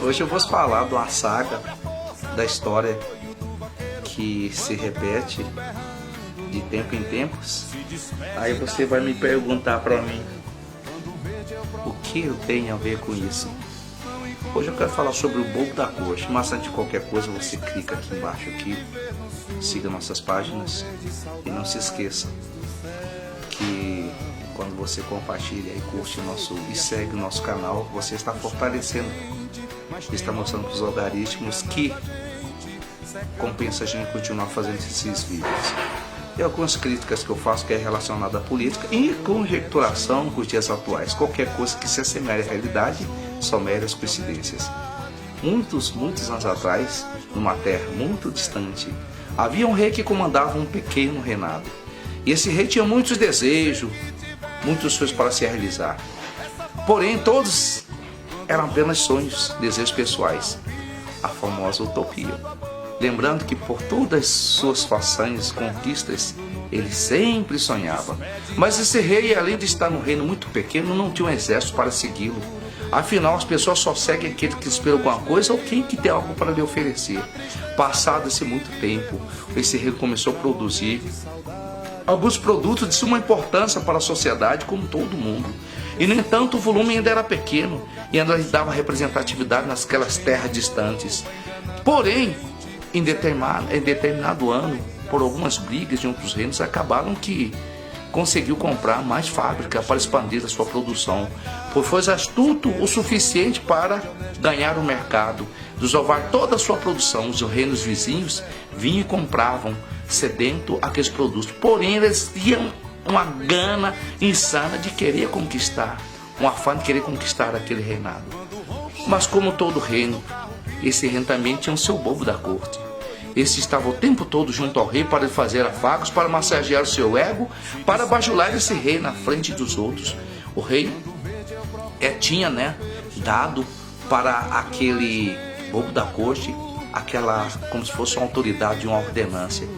Hoje eu vou falar de uma saga da história que se repete de tempo em tempos. Aí você vai me perguntar para mim, o que eu tenho a ver com isso? Hoje eu quero falar sobre o bobo da corte, mas antes de qualquer coisa você clica aqui embaixo, siga nossas páginas e não se esqueça que quando você compartilha e curte e segue o nosso canal, você está fortalecendo, está mostrando para os algoritmos que compensa a gente continuar fazendo esses vídeos. E algumas críticas que eu faço que é relacionada à política e conjecturação com os dias atuais. Qualquer coisa que se assemelhe à realidade são meras coincidências. Muitos anos atrás, numa terra muito distante, havia um rei que comandava um pequeno reinado. E esse rei tinha muitos desejos, muitos sonhos para se realizar. Porém, todos eram apenas sonhos, desejos pessoais. A famosa utopia. Lembrando que por todas suas façanhas, conquistas, ele sempre sonhava. Mas esse rei, além de estar num reino muito pequeno, não tinha um exército para segui-lo. Afinal, as pessoas só seguem aquele que espera alguma coisa ou quem que tem algo para lhe oferecer. Passado esse muito tempo, esse rei começou a produzir alguns produtos de suma importância para a sociedade, como todo mundo. E, no entanto, o volume ainda era pequeno e ainda dava representatividade naquelas terras distantes. Porém, em determinado ano, por algumas brigas de outros reinos, acabaram que conseguiu comprar mais fábrica para expandir a sua produção, pois foi astuto o suficiente para ganhar o mercado, desovar toda a sua produção. Os reinos vizinhos vinham e compravam, sedento aqueles produtos, porém eles tinham uma gana insana de querer conquistar, um afã de querer conquistar aquele reinado. Mas como todo reino, esse reino também tinha o seu bobo da corte. Esse estava o tempo todo junto ao rei para lhe fazer afagos, para massagear o seu ego, para bajular esse rei na frente dos outros. O rei tinha dado para aquele bobo da corte como se fosse uma autoridade, uma ordenância,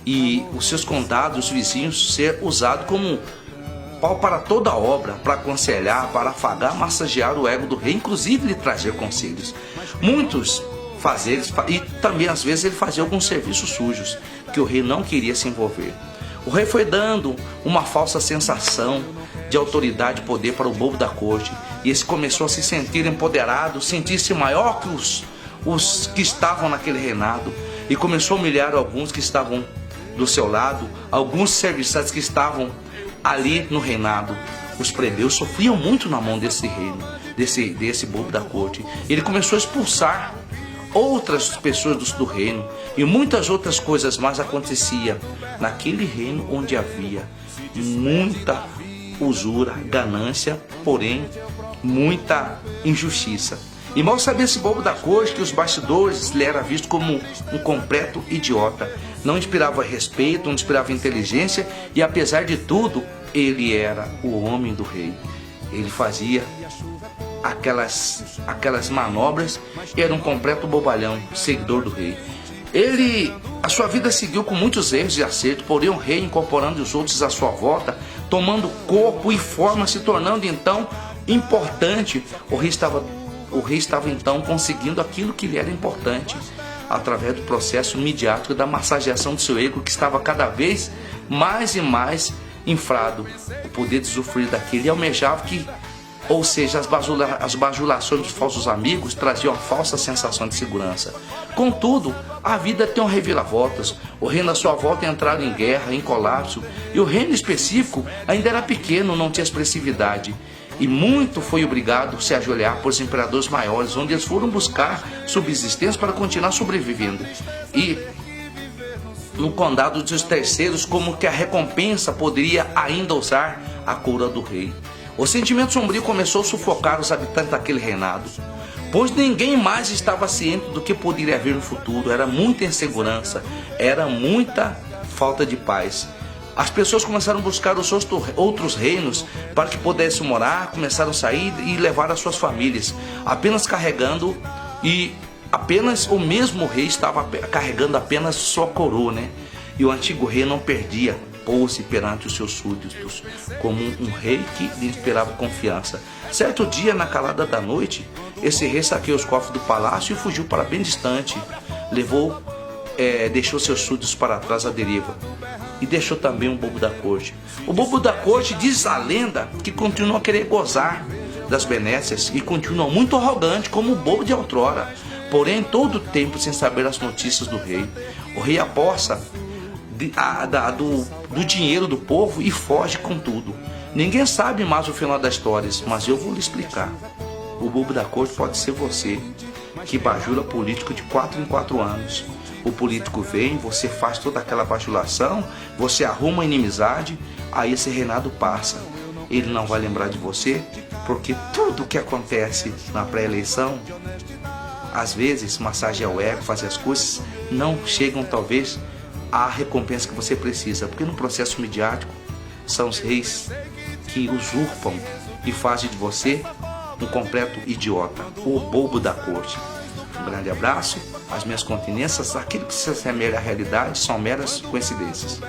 e os seus condados, os vizinhos, ser usado como pau para toda a obra, para aconselhar, para afagar, massagear o ego do rei, inclusive lhe trazer conselhos. Muitos fazeres, e também às vezes ele fazia alguns serviços sujos que o rei não queria se envolver. O rei foi dando uma falsa sensação de autoridade e poder para o bobo da corte, e esse começou a se sentir empoderado, sentir-se maior que os que estavam naquele reinado, e começou a humilhar alguns que estavam do seu lado, alguns serviçais que estavam ali no reinado. Os plebeus sofriam muito na mão desse reino, desse bobo da corte. Ele começou a expulsar outras pessoas do reino, e muitas outras coisas mais aconteciam naquele reino onde havia muita usura, ganância, porém muita injustiça. E mal sabia esse bobo da corte que os bastidores ele era visto como um completo idiota. Não inspirava respeito, não inspirava inteligência, e apesar de tudo, ele era o homem do rei. Ele fazia aquelas manobras e era um completo bobalhão, seguidor do rei. A sua vida seguiu com muitos erros e acertos, porém o rei, incorporando os outros à sua volta, tomando corpo e forma, se tornando então importante, o rei estava então conseguindo aquilo que lhe era importante, através do processo midiático da massageação do seu ego, que estava cada vez mais e mais inflado, o poder de usufruir daquilo, e almejava que, ou seja, as bajulações dos falsos amigos traziam uma falsa sensação de segurança. Contudo, a vida tem um reviravoltas. O reino à sua volta entrara em guerra, em colapso, e o reino específico ainda era pequeno, não tinha expressividade. E muito foi obrigado a se ajoelhar por os imperadores maiores, onde eles foram buscar subsistência para continuar sobrevivendo. E no condado dos terceiros, como que a recompensa poderia ainda usar a coroa do rei. O sentimento sombrio começou a sufocar os habitantes daquele reinado, pois ninguém mais estava ciente do que poderia haver no futuro. Era muita insegurança, era muita falta de paz. As pessoas começaram a buscar os outros reinos para que pudessem morar, começaram a sair e levar as suas famílias, apenas carregando, e apenas o mesmo rei estava carregando apenas sua coroa, E o antigo rei não perdia pose perante os seus súditos, como um rei que lhe inspirava confiança. Certo dia, na calada da noite, esse rei saqueou os cofres do palácio e fugiu para bem distante. Deixou seus súditos para trás à deriva. E deixou também um bobo da corte. O bobo da corte, diz a lenda, que continua a querer gozar das benécias e continua muito arrogante como o bobo de outrora, porém todo o tempo sem saber as notícias do rei. O rei aposta do dinheiro do povo e foge com tudo. Ninguém sabe mais o final das histórias, mas eu vou lhe explicar. O bobo da corte pode ser você, que bajula político de 4 em 4 anos. O político vem, você faz toda aquela bajulação, você arruma a inimizade, aí esse reinado passa. Ele não vai lembrar de você, porque tudo que acontece na pré-eleição, às vezes, massageia o ego, fazer as coisas, não chegam talvez à recompensa que você precisa, porque no processo midiático, são os reis que usurpam e fazem de você um completo idiota, o bobo da corte. Um grande abraço, as minhas continências, aquilo que se assemelha à realidade são meras coincidências.